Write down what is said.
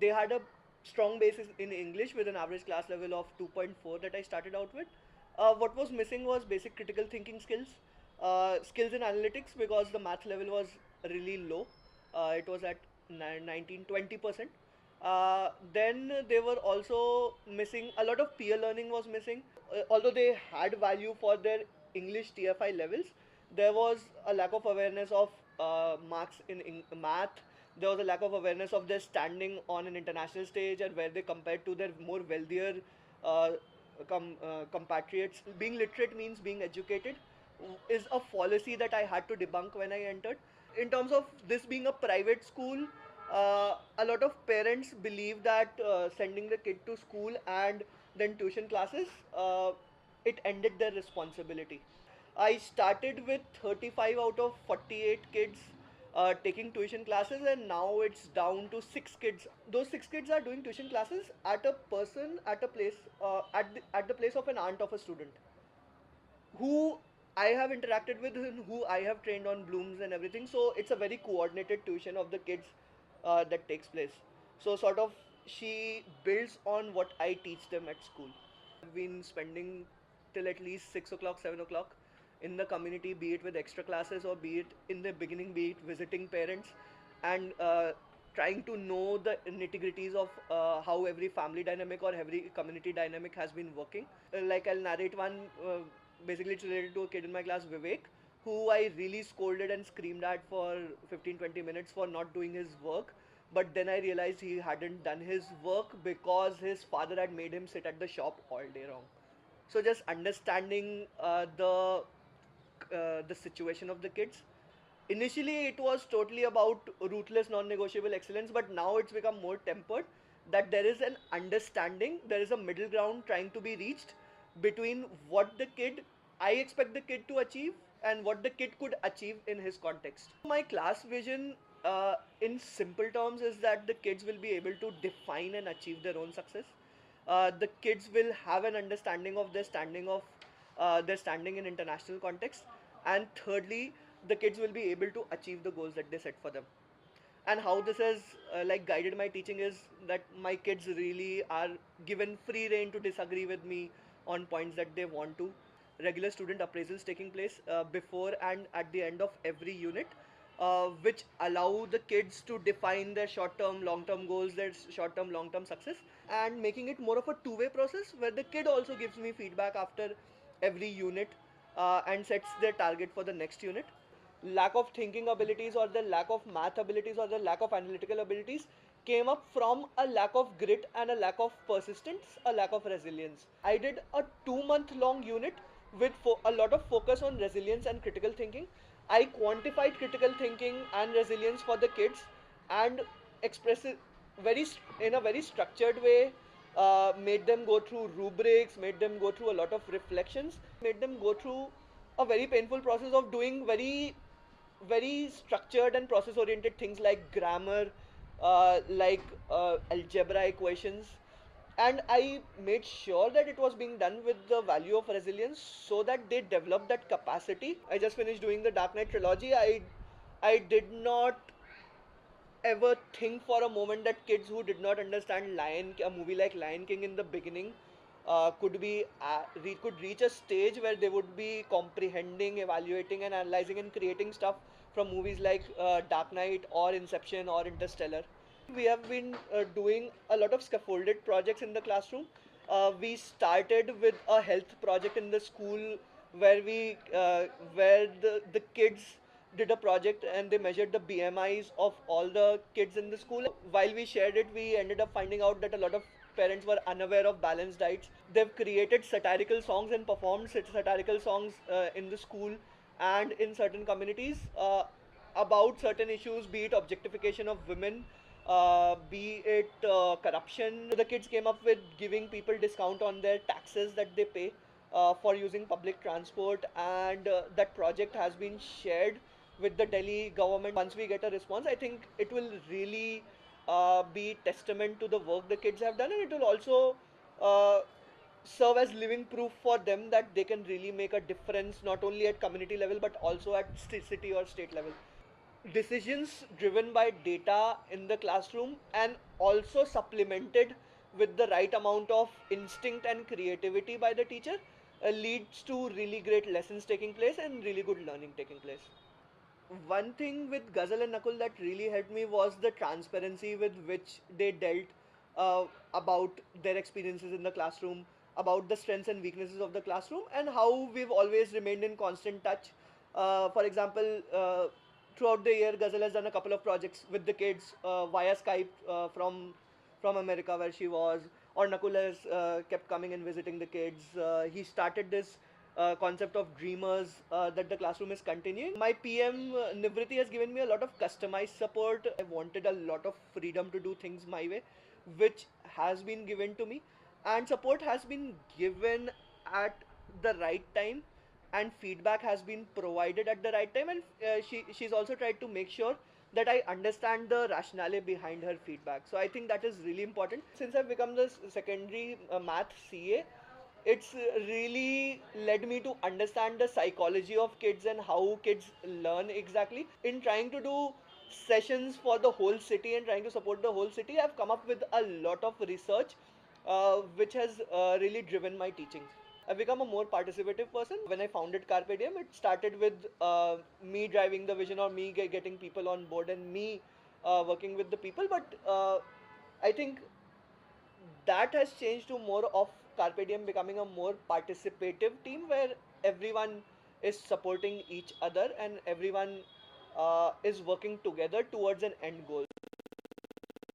they had a strong basis in English with an average class level of 2.4 that I started out with. What was missing was basic critical thinking skills, skills in analytics because the math level was really low. It was at 19-20%. Then they were also missing a lot of peer learning was missing. Although they had value for their English TFI levels, there was a lack of awareness of marks in math. There was a lack of awareness of their standing on an international stage and where they compared to their more wealthier uh, compatriots. Being literate means being educated is a fallacy that I had to debunk when I entered. In terms of this being a private school, a lot of parents believe that sending the kid to school and then tuition classes, it ended their responsibility. I started with 35 out of 48 kids taking tuition classes, and now it's down to 6 kids. Those 6 kids are doing tuition classes at a person, at a place, at the place of an aunt of a student who I have interacted with and who I have trained on blooms and everything. So it's a very coordinated tuition of the kids that takes place. So sort of she builds on what I teach them at school. I've been spending till at least 6 o'clock, 7 o'clock in the community, be it with extra classes or be it in the beginning, be it visiting parents and trying to know the nitty gritties of how every family dynamic or every community dynamic has been working. Like I'll narrate one. Basically, it's related to a kid in my class, Vivek, who I really scolded and screamed at for 15-20 minutes for not doing his work. But then I realized he hadn't done his work because his father had made him sit at the shop all day long. So just understanding the situation of the kids. Initially, it was totally about ruthless, non-negotiable excellence, but now it's become more tempered. That there is an understanding, there is a middle ground trying to be reached between what the kid, I expect the kid to achieve, and what the kid could achieve in his context. My class vision, in simple terms, is that the kids will be able to define and achieve their own success. The kids will have an understanding of their standing in international context, and thirdly, the kids will be able to achieve the goals that they set for them. And how this has like guided my teaching is that my kids really are given free rein to disagree with me on points that they want to. Regular student appraisals taking place before and at the end of every unit, which allow the kids to define their short-term, long-term goals, their short-term, long-term success, and making it more of a two-way process where the kid also gives me feedback after every unit and sets their target for the next unit. Lack of thinking abilities or the lack of math abilities or the lack of analytical abilities came up from a lack of grit and a lack of persistence, a lack of resilience. I did a 2 month long unit with a lot of focus on resilience and critical thinking. I quantified critical thinking and resilience for the kids and express it in a very structured way. Made them go through rubrics, made them go through a lot of reflections, made them go through a very painful process of doing very structured and process oriented things like grammar, like algebra equations. And I made sure that it was being done with the value of resilience so that they develop that capacity. I just finished doing the Dark Knight trilogy. I did not ever think for a moment that kids who did not understand a movie like Lion King in the beginning, could reach a stage where they would be comprehending, evaluating, and analyzing and creating stuff from movies like Dark Knight or Inception or Interstellar. We have been doing a lot of scaffolded projects in the classroom. We started with a health project in the school where the kids did a project and they measured the BMIs of all the kids in the school. While we shared it, we ended up finding out that a lot of parents were unaware of balanced diets. They've created satirical songs and performed satirical songs in the school and in certain communities about certain issues, be it objectification of women, be it corruption. The kids came up with giving people discount on their taxes that they pay for using public transport, and that project has been shared with the Delhi government. Once we get a response, I think it will really be testament to the work the kids have done, and it will also uh, serve as living proof for them that they can really make a difference not only at community level but also at city or state level. decisions driven by data in the classroom and also supplemented with the right amount of instinct and creativity by the teacher leads to really great lessons taking place and really good learning taking place. One thing with Ghazal and Nakul that really helped me was the transparency with which they dealt about their experiences in the classroom, about the strengths and weaknesses of the classroom, and how we've always remained in constant touch. For example, throughout the year, Ghazal has done a couple of projects with the kids via Skype from America where she was, or Nakul has kept coming and visiting the kids. He started this concept of dreamers that the classroom is continuing. My PM Nivriti has given me a lot of customized support. I wanted a lot of freedom to do things my way, which has been given to me, and support has been given at the right time, and feedback has been provided at the right time, and she's also tried to make sure that I understand the rationale behind her feedback. So I think that is really important. Since I've become this secondary math CA, it's really led me to understand the psychology of kids and how kids learn exactly. In trying to do sessions for the whole city and trying to support the whole city, I've come up with a lot of research which has really driven my teaching. I've become a more participative person. When I founded Carpe Diem, it started with me driving the vision, or me getting people on board, and me working with the people. But I think that has changed to more of Carpe Diem becoming a more participative team where everyone is supporting each other and everyone is working together towards an end goal.